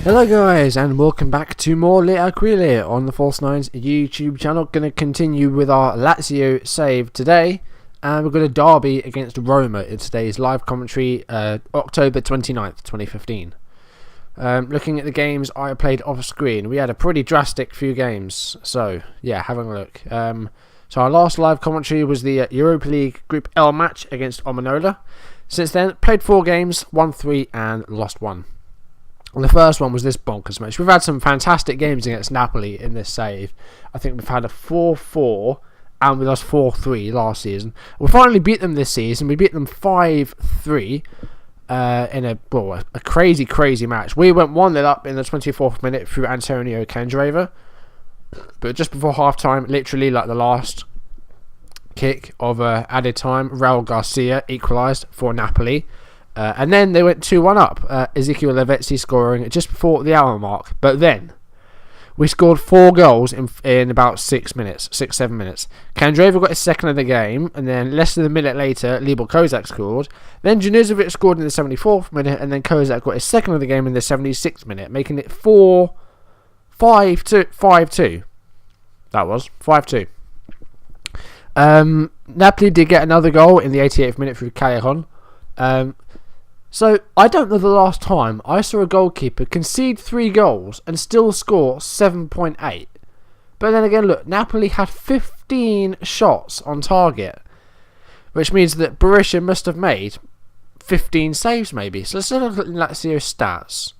Hello guys, and welcome back to more Aquile on the False Nines YouTube channel. Going to continue with our Lazio save today, and we've got a derby against Roma in today's live commentary, October 29th, 2015. Looking at the games I played off screen, we had a pretty drastic few games, so yeah, having a look. So our last live commentary was the Europa League Group L match against Omanola. Since then, played 4 games, won 3 and lost 1. And the first one was this bonkers match. We've had some fantastic games against Napoli in this save. I think we've had a 4-4 and we lost 4-3 last season. We finally beat them this season. We beat them 5-3 in a crazy match. We went 1-0 up in the 24th minute through Antonio Candreva. But just before half-time, literally like the last kick of added time, Raul Garcia equalised for Napoli. And then they went 2-1 up. Ezekiel Lavezzi scoring just before the hour mark. But then we scored 4 goals in about 6-7 minutes. Candreva got his second of the game, and then less than a minute later, Libor Kozak scored. Then Januzovic scored in the 74th minute, and then Kozak got his second of the game in the 76th minute, making it 5-2. That was 5-2. Napoli did get another goal in the 88th minute through Callejon. So, I don't know the last time I saw a goalkeeper concede 3 goals and still score 7.8. But then again, look, Napoli had 15 shots on target, which means that Berisha must have made 15 saves maybe. So let's look at Lazio's stats.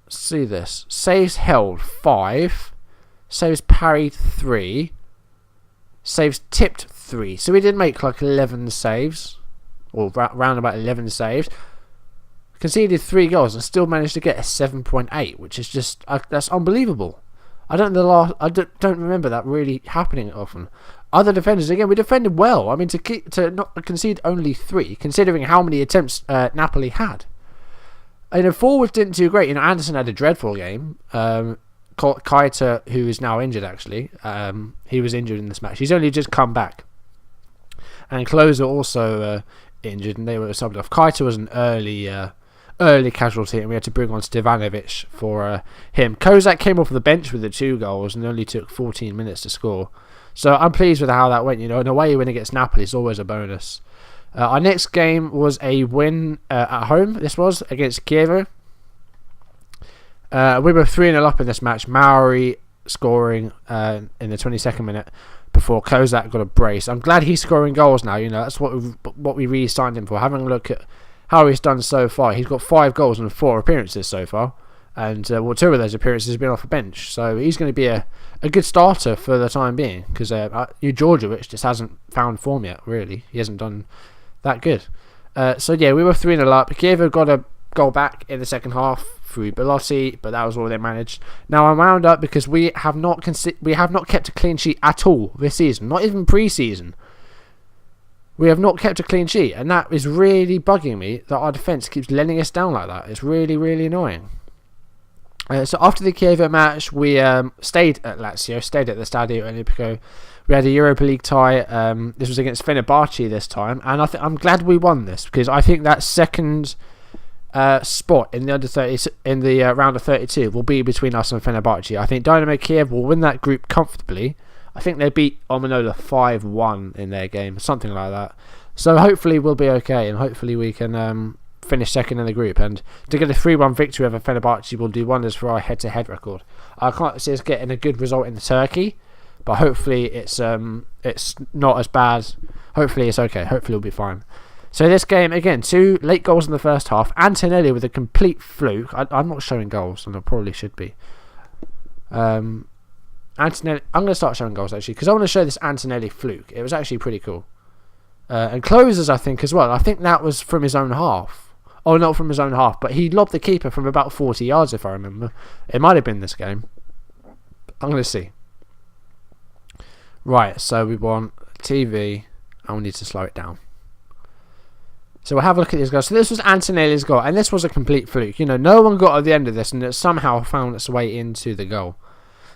Let's see this. Saves held 5. Saves parried 3. Saves tipped 3. So we did make like 11 saves. Or round about 11 saves, conceded 3 goals and still managed to get a 7.8, which is just that's unbelievable. I don't remember that really happening often. Other defenders, again, we defended well. I mean, to not concede only 3, considering how many attempts Napoli had. And forwards didn't do great. Anderson had a dreadful game. Kaita, who is now injured, actually, he was injured in this match. He's only just come back. And Klose also injured, and they were subbed off. Kaita was an early casualty, and we had to bring on Stevanovic for him. Kozak came off the bench with the 2 goals and only took 14 minutes to score. So I'm pleased with how that went. An away win against Napoli is always a bonus. Our next game was a win at home. This was against Chievo. We were 3-0 up in this match. Mauri scoring in the 22nd minute. Before Kozak got a brace. I'm glad he's scoring goals now. That's what we really signed him for. Having a look at how he's done so far, he's got 5 goals and 4 appearances so far, and 2 of those appearances have been off the bench. So he's going to be a good starter for the time being, because Djordjevic just hasn't found form yet. Really, he hasn't done that good. So yeah, we were 3-0 up. Chievo got a goal back in the second half through Belotti, but that was all they managed. Now I'm wound up because we have not kept a clean sheet at all this season, not even pre-season. We have not kept a clean sheet, and that is really bugging me that our defence keeps letting us down like that. It's really, really annoying. So after the Chievo match, we stayed at Lazio, stayed at the Stadio Olimpico. We had a Europa League tie. This was against Fenerbahce this time, and I'm glad we won this, because I think that second spot in the under 30 in the round of 32 will be between us and Fenerbahce. I think Dynamo Kiev will win that group comfortably. I think they beat Omanola 5-1 in their game, something like that. So hopefully we'll be okay, and hopefully we can finish second in the group. And to get a 3-1 victory over Fenerbahce will do wonders for our head-to-head record. I can't see us getting a good result in Turkey, but hopefully it's not as bad. Hopefully it's okay. Hopefully we'll be fine. So this game, again, 2 late goals in the first half. Antonelli with a complete fluke. I'm not showing goals, and I probably should be. Antonelli, I'm going to start showing goals, actually, because I want to show this Antonelli fluke. It was actually pretty cool. And closes, I think, as well. I think that was from his own half. Oh, not from his own half, but he lobbed the keeper from about 40 yards, if I remember. It might have been this game. I'm going to see. Right, so we want TV, and we need to slow it down. So we'll have a look at these goals. So this was Antonelli's goal, and this was a complete fluke. No one got at the end of this, and it somehow found its way into the goal.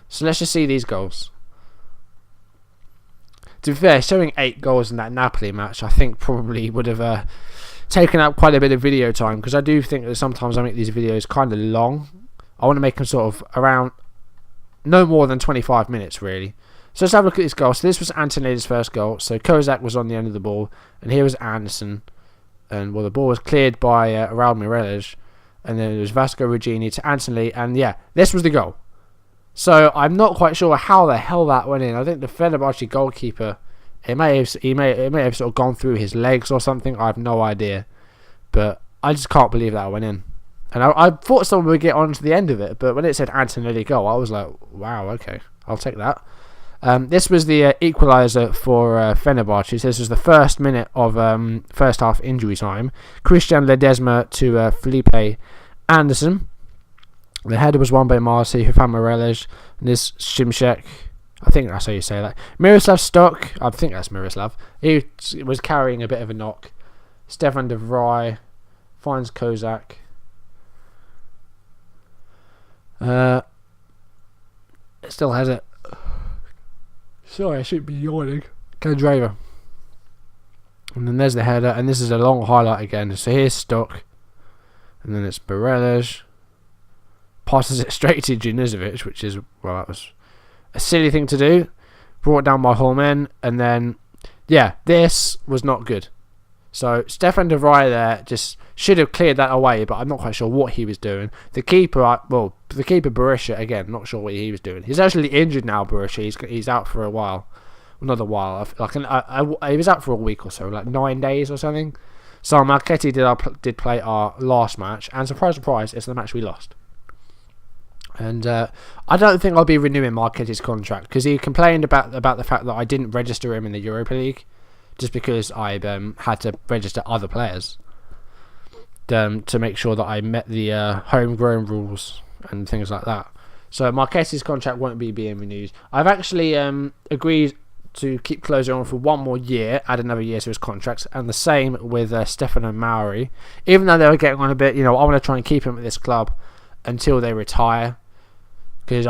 So let's just see these goals. To be fair, showing 8 goals in that Napoli match, I think probably would have taking up quite a bit of video time, because I do think that sometimes I make these videos kind of long. I want to make them sort of around no more than 25 minutes really. So let's have a look at this goal. So this was Antonelli's first goal. So Kozak was on the end of the ball, and here was Anderson, and the ball was cleared by Raul Mireles, and then it was Vasco Regini to Antonelli, and yeah, this was the goal. So I'm not quite sure how the hell that went in. I think the Fenerbahce goalkeeper, it may have sort of gone through his legs or something. I have no idea, but I just can't believe that went in. And I thought someone would get on to the end of it, but when it said Antonelli goal, I was like, wow, okay, I'll take that. This was the equaliser for Fenerbahce. So this was the first minute of first half injury time. Christian Ledesma to Felipe Anderson. The header was won by Marti, Hufan Mireles, and this Shimshek. I think that's how you say that. Miroslav Stock. I think that's Miroslav. He was carrying a bit of a knock. Stefan de Vrij finds Kozak. It still has it. Sorry, I shouldn't be yawning. Candreva. And then there's the header, and this is a long highlight again. So here's Stock, and then it's Mireles. Passes it straight to Junizovic, which is, well, that was a silly thing to do. Brought down by Holmen, and then, yeah, this was not good. So Stefan de Vrij there just should have cleared that away, but I'm not quite sure what he was doing. The keeper, Berisha, again, not sure what he was doing. He's actually injured now, Berisha. He's out for a while. Not a while. He was out for a week or so, like 9 days or something. So Marchetti did play our last match, and surprise, surprise, it's the match we lost. And I don't think I'll be renewing Marchetti's contract, because he complained about the fact that I didn't register him in the Europa League, just because I had to register other players to make sure that I met the homegrown rules and things like that. So Marchetti's contract won't be being renewed. I've actually agreed to keep Klose on for one more year, add another year to his contract, and the same with Stefano Mauri. Even though they were getting on a bit, I want to try and keep him at this club until they retire, because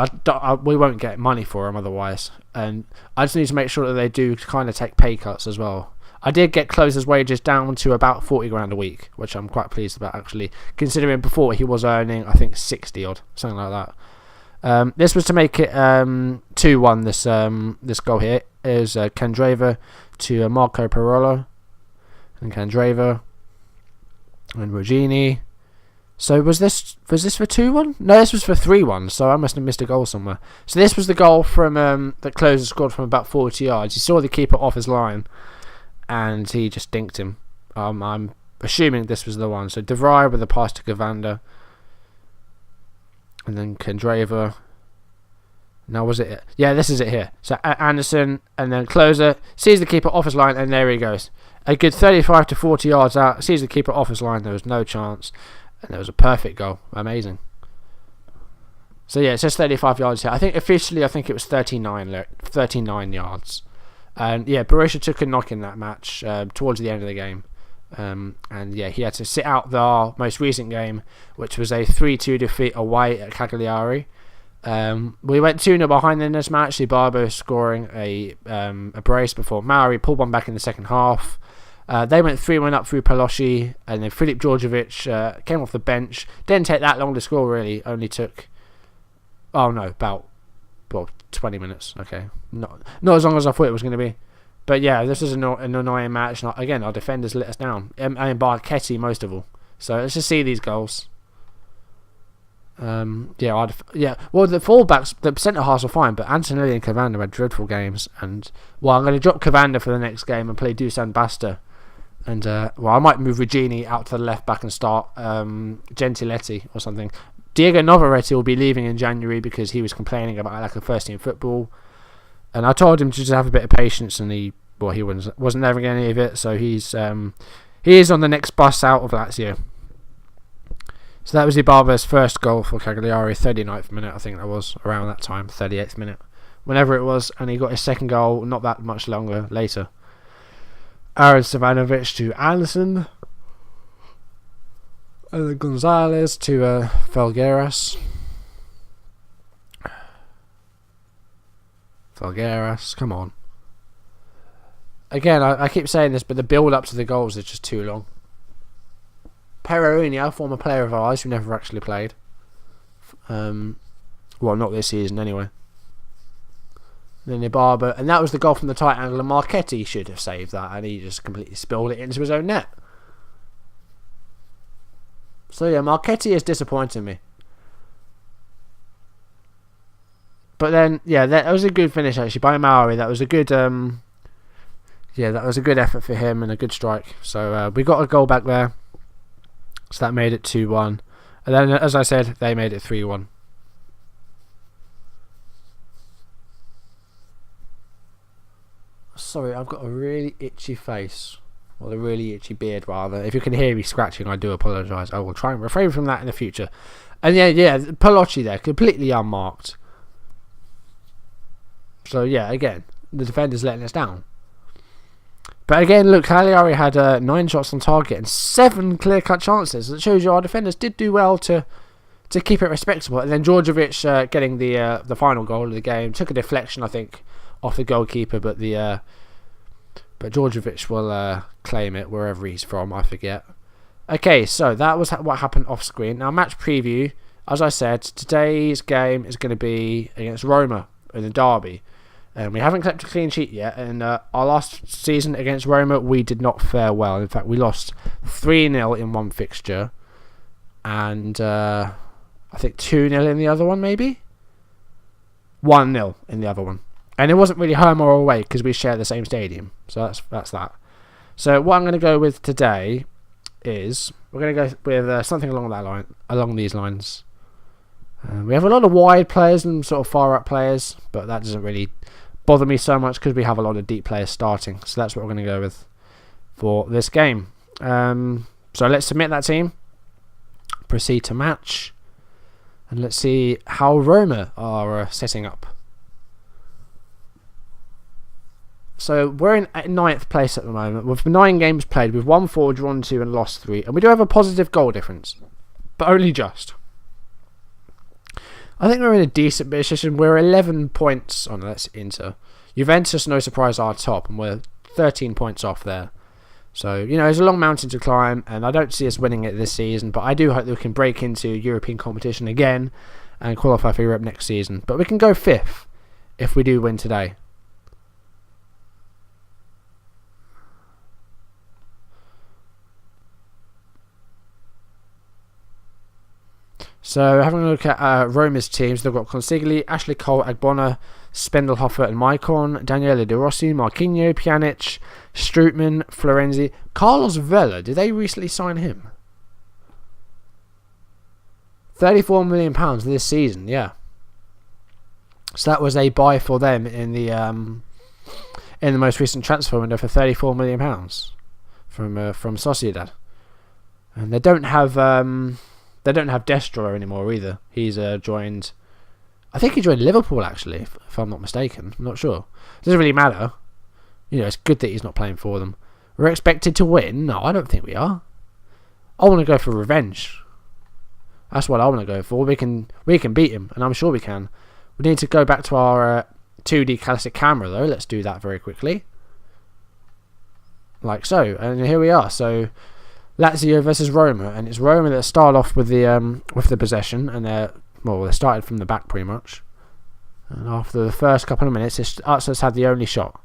we won't get money for him otherwise, and I just need to make sure that they do kind of take pay cuts as well. I did get Klose's wages down to about 40 grand a week, which I'm quite pleased about actually, considering before he was earning, I think, 60 odd, something like that. This was to make it 2-1. This goal here is Candreva to Marco Parolo, and Candreva and Regini. So was this for 2-1? No, this was for 3-1, so I must have missed a goal somewhere. So this was the goal from that Klose scored from about 40 yards. He saw the keeper off his line, and he just dinked him. I'm assuming this was the one. So De Vrij with a pass to Gavander, and then Candreva. Now was it? Yeah, this is it here. So Anderson, and then Klose sees the keeper off his line, and there he goes. A good 35 to 40 yards out, sees the keeper off his line. There was no chance. And it was a perfect goal. Amazing. So yeah, it says 35 yards here. I think officially, it was 39 yards. And yeah, Berisha took a knock in that match towards the end of the game. And yeah, he had to sit out the most recent game, which was a 3-2 defeat away at Cagliari. We went 2-0 behind in this match. Ibarbo scoring a brace before Mauri pulled one back in the second half. They went 3-1 up through Paloschi, and then Filip Djordjevic came off the bench. Didn't take that long to score, really. Only took, about 20 minutes. Okay, not as long as I thought it was going to be. But yeah, this is an annoying match. And again, our defenders let us down. And Barchetti most of all. So let's just see these goals. Well, the fullbacks, the centre halves are fine, but Antonelli and Cavander had dreadful games. And I'm going to drop Cavander for the next game and play Dusan Basta. And I might move Regini out to the left back and start Gentiletti or something. Diego Novaretti will be leaving in January because he was complaining about lack of first team football. And I told him to just have a bit of patience, and he wasn't having any of it. So he is on the next bus out of Lazio. So that was Ibarbo's first goal for Cagliari, 39th minute, I think that was, around that time, 38th minute, whenever it was, and he got his second goal not that much longer later. Aaron Savanovic to Anderson, and then Gonzalez to Felgueiras. Felgueiras, come on. Again, I keep saying this, but the build up to the goals is just too long. Pereira, a former player of ours who never actually played. Well, not this season anyway. Then Ibarba, and that was the goal from the tight angle, and Marchetti should have saved that, and he just completely spilled it into his own net. So yeah, Marchetti is disappointing me. But then, yeah, that was a good finish actually by Maori. That was a good, that was a good effort for him and a good strike. So we got a goal back there. So that made it 2-1. And then, as I said, they made it 3-1. Sorry, I've got a really itchy face. Or a really itchy beard, rather. If you can hear me scratching, I do apologise. I will try and refrain from that in the future. And yeah, Palocci there, completely unmarked. So yeah, again, the defender's letting us down. But again, look, Cagliari had 9 shots on target and 7 clear-cut chances. That shows you our defenders did do well to keep it respectable. And then Djordjevic getting the final goal of the game. Took a deflection, I think, off the goalkeeper, but Djordjevic will claim it wherever he's from, I forget. Okay, so that was what happened off screen. Now, match preview, as I said, today's game is going to be against Roma in the derby. And we haven't kept a clean sheet yet. And our last season against Roma, we did not fare well. In fact, we lost 3-0 in one fixture. And I think 2-0 in the other one, maybe? 1-0 in the other one. And it wasn't really home or away because we share the same stadium. So that's that. So what I'm going to go with today is we're going to go with something along these lines. We have a lot of wide players and sort of far up players, but that doesn't really bother me so much because we have a lot of deep players starting. So that's what we're going to go with for this game. So let's submit that team. Proceed to match. And let's see how Roma are setting up. So we're in 9th place at the moment with 9 games played. We've won 4, drawn 2 and lost 3. And we do have a positive goal difference, but only just. I think we're in a decent position. We're 11 points on. That's Inter. Juventus, no surprise, are top, and we're 13 points off there. So, it's a long mountain to climb, and I don't see us winning it this season, but I do hope that we can break into European competition again and qualify for Europe next season. But we can go 5th if we do win today. So having a look at Roma's teams, they've got Consigli, Ashley Cole, Agbona, Spendelhofer and Maicon, Daniele De Rossi, Marquinhos, Pjanic, Strootman, Florenzi, Carlos Vela. Did they recently sign him? £34 million this season, yeah. So that was a buy for them in the most recent transfer window for £34 million from Sociedad, and they don't have Destro anymore either. He's joined. I think he joined Liverpool actually, if I'm not mistaken. I'm not sure. It doesn't really matter. It's good that he's not playing for them. We're expected to win. No, I don't think we are. I want to go for revenge. That's what I want to go for. We can beat him, and I'm sure we can. We need to go back to our 2D classic camera though. Let's do that very quickly. Like so, and here we are. So Lazio versus Roma, and it's Roma that start off with the possession, and they started from the back pretty much. And after the first couple of minutes, Arteta's had the only shot.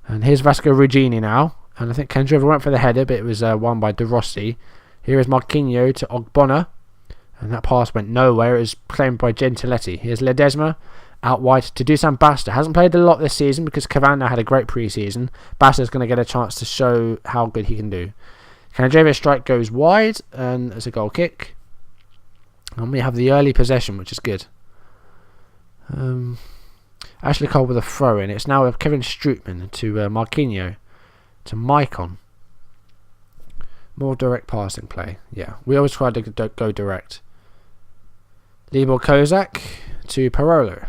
And here's Vasco Ruggini now, and I think Kendriva went for the header, but it was won by De Rossi. Here is Marquinhos to Ogbonna, and that pass went nowhere. It was claimed by Gentiletti. Here's Ledesma out wide to Dusan Basta. Hasn't played a lot this season because Cavani had a great pre-season. Basta's going to get a chance to show how good he can do. Kanajevi's strike goes wide, and it's a goal kick. And we have the early possession, which is good. Ashley Cole with a throw in. It's now Kevin Strootman to Marquinhos to Maicon. More direct passing play. Yeah, we always try to go direct. Libor Kozak to Parolo.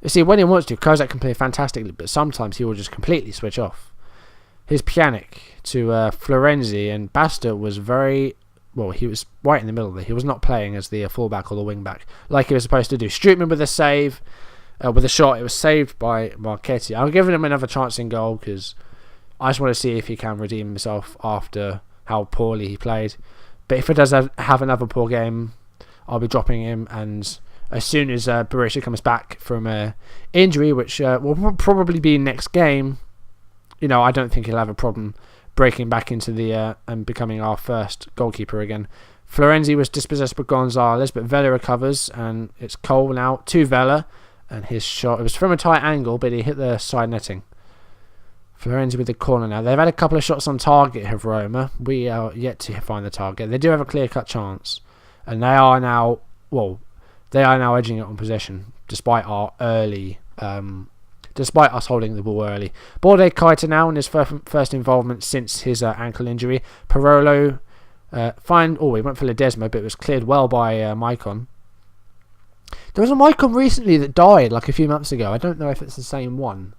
You see, when he wants to, Kozak can play fantastically, but sometimes he will just completely switch off. Here's Pjanic to Florenzi, and Basta was he was right in the middle there. He was not playing as the fullback or the wing back like he was supposed to do. Strootman with a save, with a shot. It was saved by Marchetti. I'm giving him another chance in goal because I just want to see if he can redeem himself after how poorly he played. But if he does have another poor game, I'll be dropping him. And as soon as Berisha comes back from injury, which will probably be next game, I don't think he'll have a problem breaking back into the and becoming our first goalkeeper again. Florenzi was dispossessed by Gonzalez, but Vela recovers, and it's Cole now to Vela, and his shot, it was from a tight angle, but he hit the side netting. Florenzi with the corner now. They've had a couple of shots on target, have Roma. We are yet to find the target. They do have a clear-cut chance, and they are now edging it on possession, despite our despite us holding the ball early. Borde Keita now in his first involvement since his ankle injury. Parolo he went for Ledesma, but it was cleared well by Maicon. There was a Maicon recently that died like a few months ago. I don't know if it's the same one.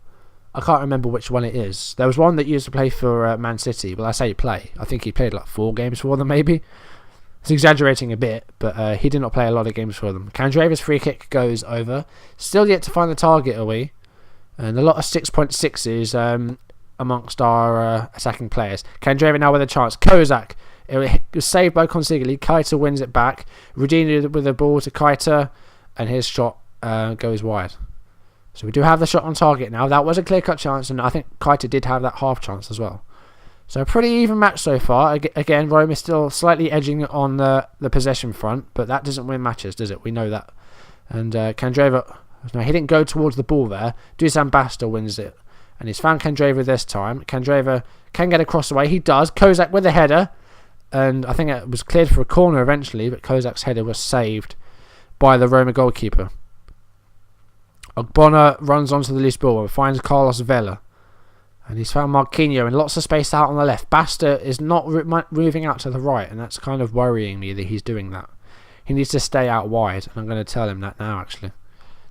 I can't remember which one it is. There was one that used to play for Man City. Well, I say play. I think he played like 4 games for them, maybe. It's exaggerating a bit, but he did not play a lot of games for them. Candreva's free kick goes over. Still yet to find the target, are we? And a lot of 6.6s amongst our attacking players. Candreva now with a chance. Kozak. It was saved by Consigli. Keita wins it back. Rudini with the ball to Keita, and his shot goes wide. So we do have the shot on target now. That was a clear-cut chance, and I think Keita did have that half chance as well. So a pretty even match so far. Again, Rome is still slightly edging on the possession front, but that doesn't win matches, does it? We know that. And Candreva, no, he didn't go towards the ball there. Dusan Basta wins it, and he's found Candreva this time. Candreva can get across the way. He does. Kozak with a header. And I think it was cleared for a corner eventually, but Kozak's header was saved by the Roma goalkeeper. Ogbonna runs onto the loose ball and finds Carlos Vela. And he's found Marquinhos and lots of space out on the left. Basta is not moving out to the right, and that's kind of worrying me that he's doing that. He needs to stay out wide, and I'm going to tell him that now, actually.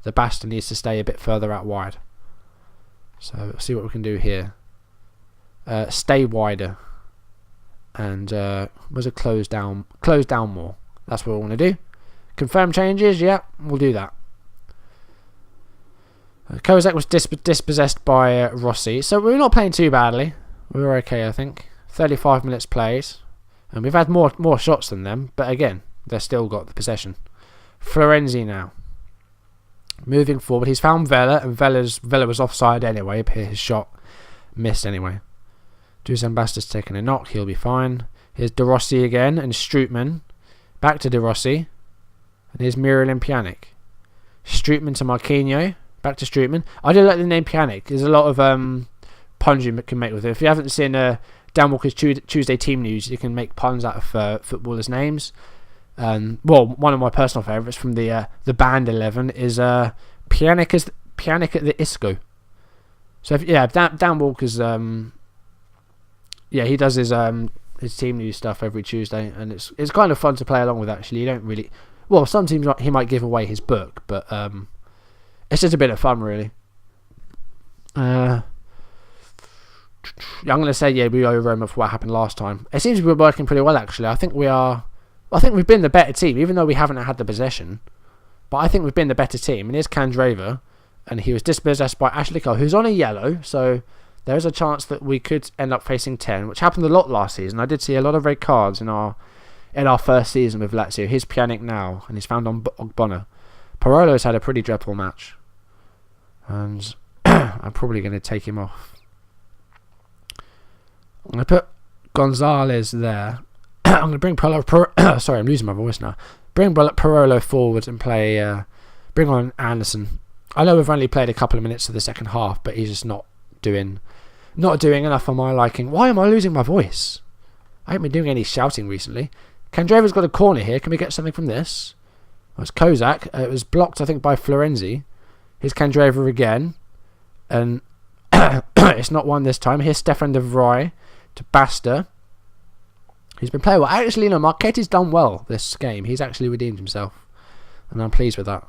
The Basta needs to stay a bit further out wide. So let's see what we can do here. Stay wider. And was a close down more. That's what we want to do. Confirm changes, yeah, we'll do that. Kozak was dispossessed by Rossi, so we're not playing too badly. We were okay, I think. 35 minutes plays, and we've had more shots than them, but again, they've still got the possession. Florenzi now. Moving forward, he's found Vela, and Vela was offside anyway, but his shot missed anyway. Dusan Basta's taking a knock, he'll be fine. Here's De Rossi again, and Strootman. Back to De Rossi. And here's Miralem Pjanic. Strootman to Marquinhos. Back to Strootman. I do like the name Pjanic. There's a lot of puns you can make with it. If you haven't seen Dan Walker's Tuesday team news, you can make puns out of footballers' names. One of my personal favourites from the band 11 is Pjanic at the Isco. So Dan Walker's he does his team news stuff every Tuesday, and it's kind of fun to play along with. Actually, you don't really. Well, some teams he might give away his book, but it's just a bit of fun, really. I'm going to say we owe Roma for what happened last time. It seems we're working pretty well, actually. I think we've been the better team, even though we haven't had the possession. But I think we've been the better team. And here's Candreva, and he was dispossessed by Ashley Cole, who's on a yellow, so there is a chance that we could end up facing 10, which happened a lot last season. I did see a lot of red cards in our first season with Lazio. Here's Pjanic now, and he's found on Ogbonna. Parolo's had a pretty dreadful match, and I'm probably going to take him off. I'm going to put Gonzalez there. I'm going to bring sorry, I'm losing my voice now. Bring Parolo forward and bring on Anderson. I know we've only played a couple of minutes of the second half, but he's just not doing enough for my liking. Why am I losing my voice? I haven't been doing any shouting recently. Candreva's got a corner here. Can we get something from this? Well, it's Kozak. It was blocked, I think, by Florenzi. Here's Candreva again. And it's not one this time. Here's Stefan de Vrij to Basta. He's been playing well. Actually, Marchetti's done well this game. He's actually redeemed himself, and I'm pleased with that.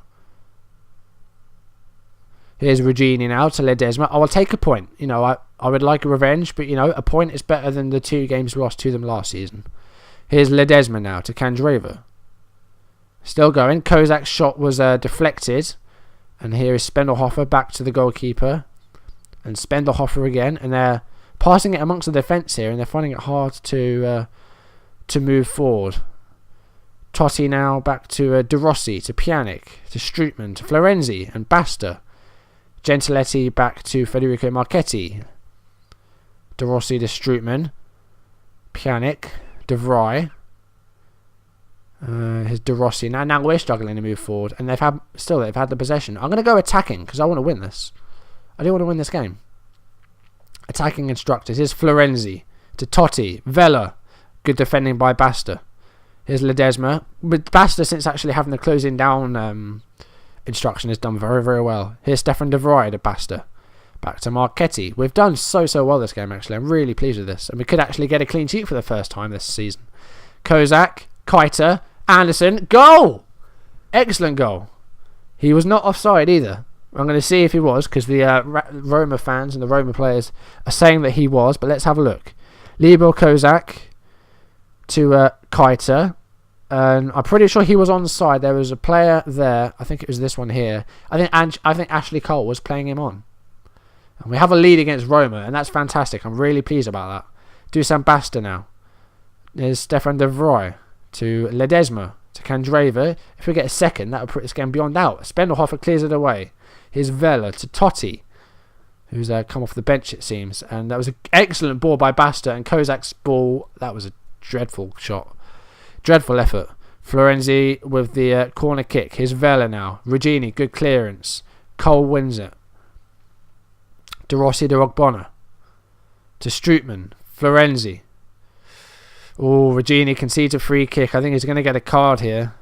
Here's Regini now to Ledesma. I will take a point. I would like a revenge, but a point is better than the 2 games lost to them last season. Here's Ledesma now to Candreva. Still going. Kozak's shot was deflected, and here is Spendelhofer back to the goalkeeper, and Spendelhofer again, and passing it amongst the defence here, and they're finding it hard to move forward. Totti now back to De Rossi, to Pjanic, to Strootman, to Florenzi and Basta. Gentiletti back to Federico Marchetti. De Rossi to Strootman. Pjanic, De Vrij. Here's De Rossi. Now we're struggling to move forward, and they've had the possession. I'm going to go attacking because I want to win this. I do want to win this game. Attacking instructors. Here's Florenzi to Totti. Vela. Good defending by Basta. Here's Ledesma. With Basta, since actually having the closing down instruction, has done very, very well. Here's Stefan De Vrij to Basta. Back to Marchetti. We've done so well this game, actually. I'm really pleased with this. And we could actually get a clean sheet for the first time this season. Kozak, Keita, Anderson. Goal! Excellent goal. He was not offside either. I'm going to see if he was, because the Roma fans and the Roma players are saying that he was, but let's have a look. Libor Kozak to Keita. And I'm pretty sure he was on the side. There was a player there. I think it was this one here. I think Ashley Cole was playing him on. And we have a lead against Roma, and that's fantastic. I'm really pleased about that. Dusan Basta now. There's Stefan De Vrij to Ledesma to Candreva. If we get a second, that would put this game beyond doubt. Spendelhofer clears it away. Here's Vela to Totti, who's come off the bench, it seems. And that was an excellent ball by Basta, and Kozak's ball, that was a dreadful shot. Dreadful effort. Florenzi with the corner kick. Here's Vela now. Regini, good clearance. Cole wins it. De Rossi to Ogbonna. To Strootman. Florenzi. Oh, Regini concedes a free kick. I think he's going to get a card here.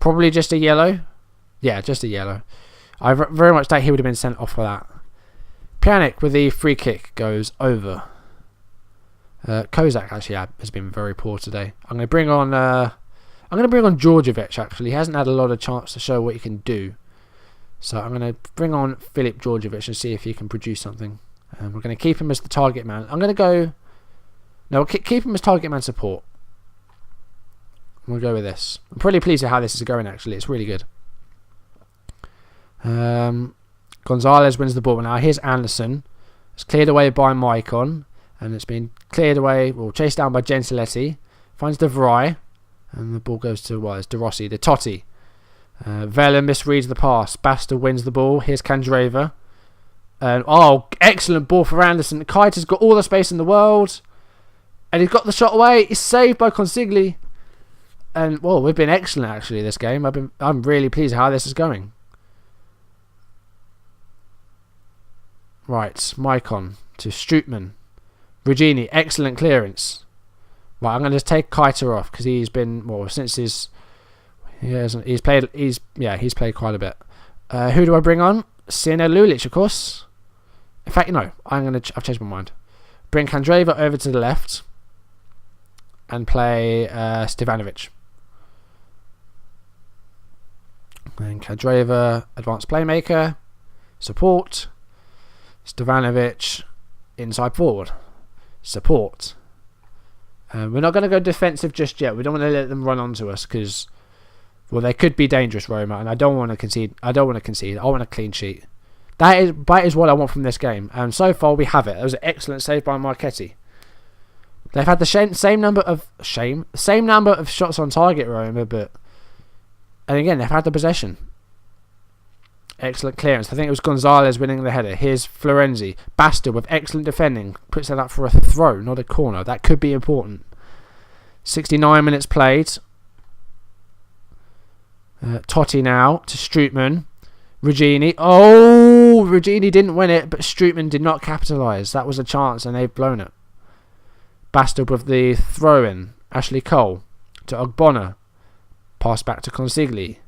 Probably just a yellow. Yeah, just a yellow. I very much doubt he would have been sent off for that. Pjanic with the free kick goes over. Kozak actually has been very poor today. I'm going to bring on Djordjevic. Actually, he hasn't had a lot of chance to show what he can do. So I'm going to bring on Filip Djordjevic and see if he can produce something. We're going to keep him as the target man. I'm going to go. No, keep him as target man support. We'll go with this. I'm pretty pleased with how this is going. Actually, it's really good. Gonzalez wins the ball now. Here's Anderson. It's cleared away by Maicon. And it's been cleared away, chased down by Gentiletti. Finds De Vrij. And the ball goes to, it's De Rossi, to Totti. Vela misreads the pass. Basta wins the ball. Here's Candreva. And, excellent ball for Anderson. Keita's got all the space in the world. And he's got the shot away. It's saved by Consigli. And, we've been excellent, actually, this game. I'm really pleased how this is going. Right, Maicon to Strootman. Regini, excellent clearance. Right, I'm going to just take Keita off because he's been since he's played quite a bit. Who do I bring on? Sine Lulic, of course. In fact, no, I've changed my mind. Bring Candreva over to the left and play Stevanovic. And Candreva, advanced playmaker, support. Stevanovic, inside forward. Support. We're not going to go defensive just yet. We don't want to let them run onto us because, they could be dangerous, Roma, and I don't want to concede. I want a clean sheet. That is what I want from this game. And so far we have it. It was an excellent save by Marchetti. They've had the same number of shots on target, Roma, and again they've had the possession. Excellent clearance. I think it was Gonzalez winning the header. Here's Florenzi. Basta with excellent defending. Puts that up for a throw, not a corner. That could be important. 69 minutes played. Totti now to Strootman. Regini. Regini didn't win it, but Strootman did not capitalise. That was a chance and they've blown it. Basta with the throw-in. Ashley Cole to Ogbonna. Pass back to Consigli.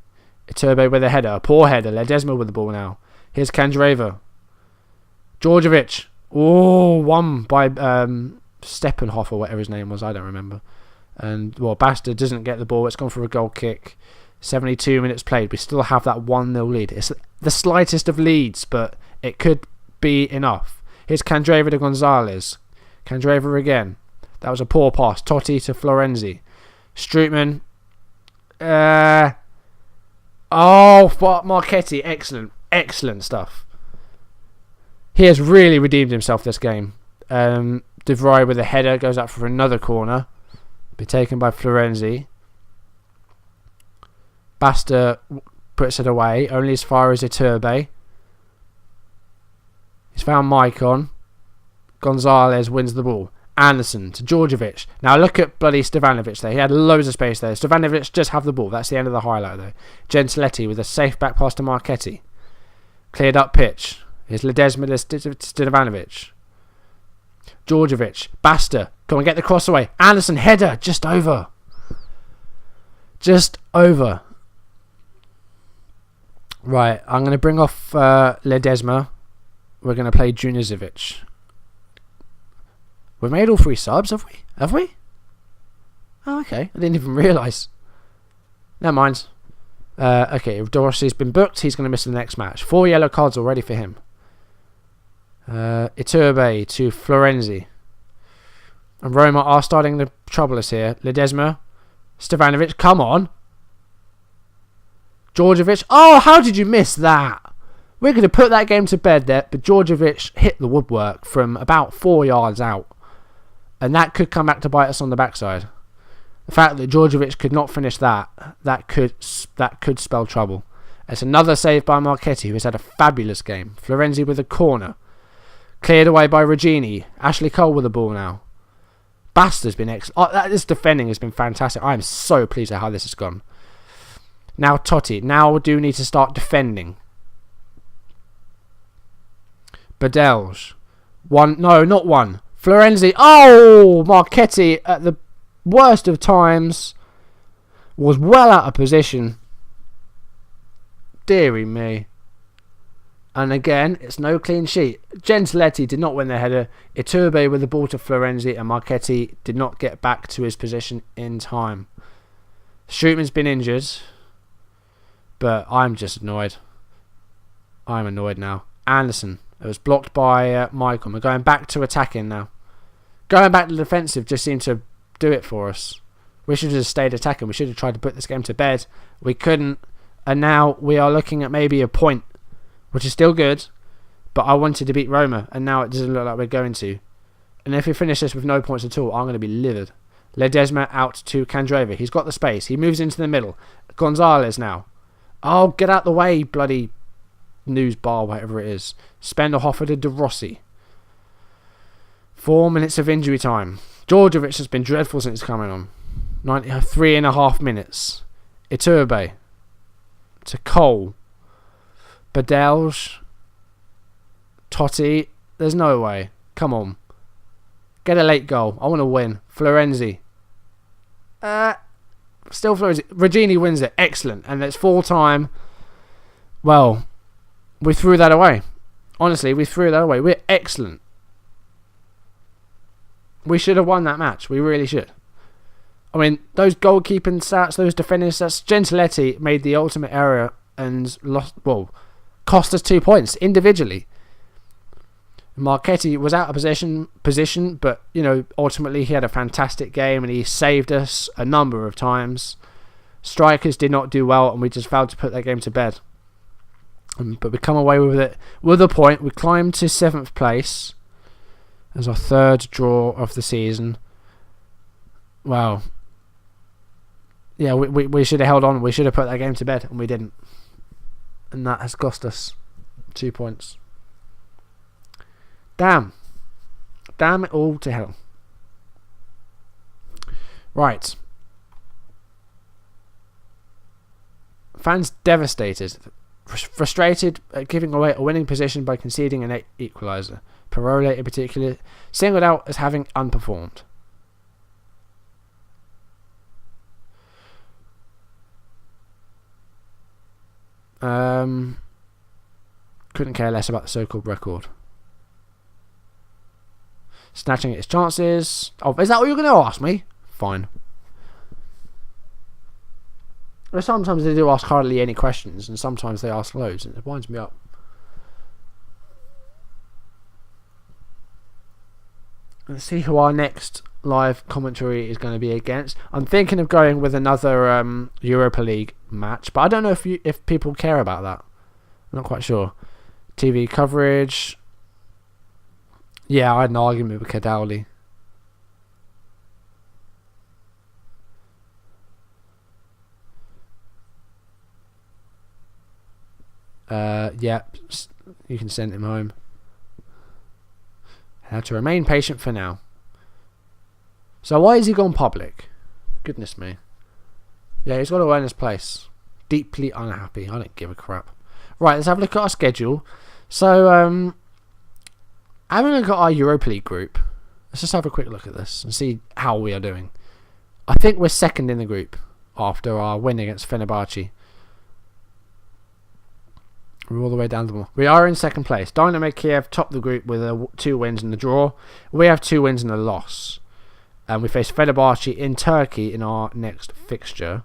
Iturbe with a header. A poor header. Ledesma with the ball now. Here's Candreva. Djordjevic. Won by Steppenhoff or whatever his name was. I don't remember. And, Basta doesn't get the ball. It's gone for a goal kick. 72 minutes played. We still have that 1-0 lead. It's the slightest of leads, but it could be enough. Here's Candreva to Gonzalez. Candreva again. That was a poor pass. Totti to Florenzi. Strootman. Marchetti, excellent stuff. He has really redeemed himself this game. De Vrij with a header goes out for another corner. Be taken by Florenzi. Basta puts it away, only as far as Iturbe. He's found Maicon. Gonzalez wins the ball. Anderson to Djordjevic. Now look at bloody Stevanovic there. He had loads of space there. Stevanovic just have the ball. That's the end of the highlight though. Gentiletti with a safe back pass to Marchetti. Cleared up pitch. Here's Ledesma to Stevanovic. Djordjevic. Basta. Come on, get the cross away. Anderson header. Just over. Just over. Right. I'm going to bring off Ledesma. We're going to play Junizovic. We've made all 3 subs, have we? Have we? Oh, okay. I didn't even realise. Never mind. Okay, if Dorsey's been booked, he's going to miss the next match. 4 yellow cards already for him. Iturbe to Florenzi. And Roma are starting to trouble us here. Ledesma. Stevanovic, come on. Djordjevic. Oh, how did you miss that? We're going to put that game to bed there, but Djordjevic hit the woodwork from about 4 yards out. And that could come back to bite us on the backside. The fact that Djordjevic could not finish that could spell trouble. It's another save by Marchetti, who has had a fabulous game. Florenzi with a corner. Cleared away by Regini. Ashley Cole with the ball now. Basta's been excellent. Oh, this defending has been fantastic. I am so pleased at how this has gone. Now Totti. Now we do need to start defending. Badelj. One. No, not one. Florenzi. Oh! Marchetti at the worst of times was well out of position. Deary me. And again, it's no clean sheet. Gentiletti did not win the header. Iturbe with the ball to Florenzi, and Marchetti did not get back to his position in time. Strootman's been injured, but I'm just annoyed. I'm annoyed now. Anderson. It was blocked by Michael. We're going back to attacking now. Going back to the defensive just seemed to do it for us. We should have just stayed attacking. We should have tried to put this game to bed. We couldn't. And now we are looking at maybe a point, which is still good. But I wanted to beat Roma, and now it doesn't look like we're going to. And if we finish this with no points at all, I'm going to be livid. Ledesma out to Kandreva. He's got the space. He moves into the middle. Gonzalez now. Oh, get out the way, bloody news bar, whatever it is. Spenderhofer to De Rossi. 4 minutes of injury time. Djordjevic has been dreadful since coming on. 3.5 minutes. Iturbe to Cole. Badelj. Totti. There's no way. Come on. Get a late goal. I want to win. Florenzi. Still Florenzi. Regini wins it. Excellent. And it's full time. Well, we threw that away. Honestly, we threw that away. We're excellent. We should have won that match. We really should. I mean, those goalkeeping stats, those defending stats, Gentiletti made the ultimate error and cost us 2 points individually. Marchetti was out of position, but ultimately he had a fantastic game and he saved us a number of times. Strikers did not do well, and we just failed to put that game to bed. But we come away with it with a point. We climbed to 7th place as our 3rd draw of the season. Wow. Yeah, we should have held on. We should have put that game to bed, and we didn't. And that has cost us 2 points. Damn. Damn it all to hell. Right. Fans devastated. Frustrated at giving away a winning position by conceding an equaliser. Parole in particular singled out as having unperformed. Couldn't care less about the so-called record. Snatching at his chances. Oh, is that what you're going to ask me? Fine. Well, sometimes they do ask hardly any questions, and sometimes they ask loads, and it winds me up. Let's see who our next live commentary is going to be against. I'm thinking of going with another Europa League match, but I don't know if people care about that. I'm not quite sure. TV coverage. Yeah, I had an argument with Kadowli. Yeah, you can send him home. How to remain patient for now. So why has he gone public? Goodness me. Yeah, he's got to earn his place. Deeply unhappy. I don't give a crap. Right, let's have a look at our schedule. So, having a look at our Europa League group. Let's just have a quick look at this and see how we are doing. I think we're second in the group after our win against Fenerbahce. We're all the way down the bottom. We are in second place. Dynamo Kiev topped the group with 2 wins and a draw. We have 2 wins and a loss. And we face Fenerbahce in Turkey in our next fixture.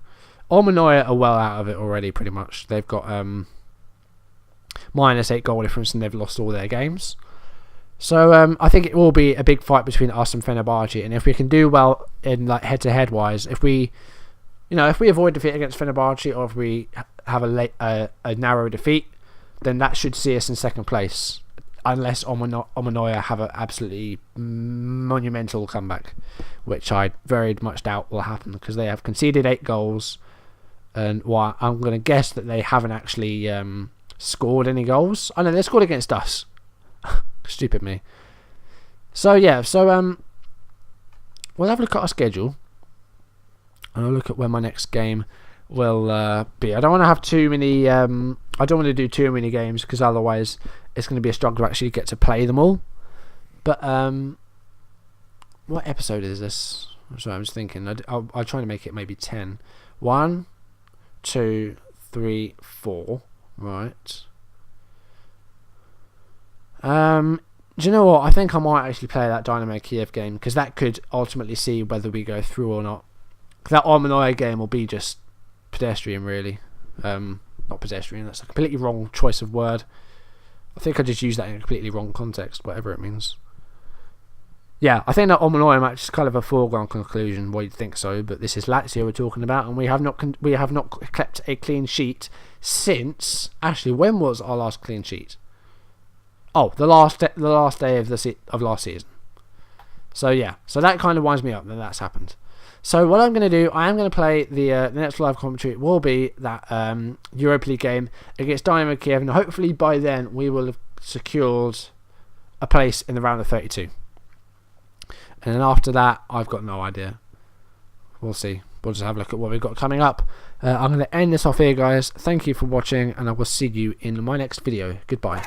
Almanoya are well out of it already, pretty much. They've got -8 goal difference and they've lost all their games. So I think it will be a big fight between us and Fenerbahce. And if we can do well in like head-to-head wise, if we avoid defeat against Fenerbahce or if we have a narrow defeat, then that should see us in second place. Unless Omanoya have an absolutely monumental comeback, which I very much doubt will happen because they have conceded 8 goals, and I'm going to guess that they haven't actually scored any goals. I know they scored against us. Stupid me. So yeah, we'll have a look at our schedule, and I'll look at when my next game will be. I don't want to have too many. I don't want to do too many games because otherwise it's going to be a struggle to actually get to play them all. But what episode is this? Sorry, I'm just thinking. I'll try to make it maybe 10. 1, 2, 3, 4. Right. Do you know what? I think I might actually play that Dynamo Kiev game because that could ultimately see whether we go through or not. That Armanoia game will be just pedestrian, really. Not pedestrian. That's a completely wrong choice of word. I think I just used that in a completely wrong context, whatever it means. Yeah, I think that Omanoia match is kind of a foregone conclusion. Well, you'd think so, but this is Lazio we're talking about, and we have not kept a clean sheet since. Actually, when was our last clean sheet? Oh, the last day of last season. So yeah, so that kind of winds me up that that's happened. So what I'm going to do, I am going to play the next live commentary. It will be that Europa League game against Dynamo Kiev, and hopefully by then we will have secured a place in the round of 32. And then after that, I've got no idea. We'll see. We'll just have a look at what we've got coming up. I'm going to end this off here, guys. Thank you for watching, and I will see you in my next video. Goodbye.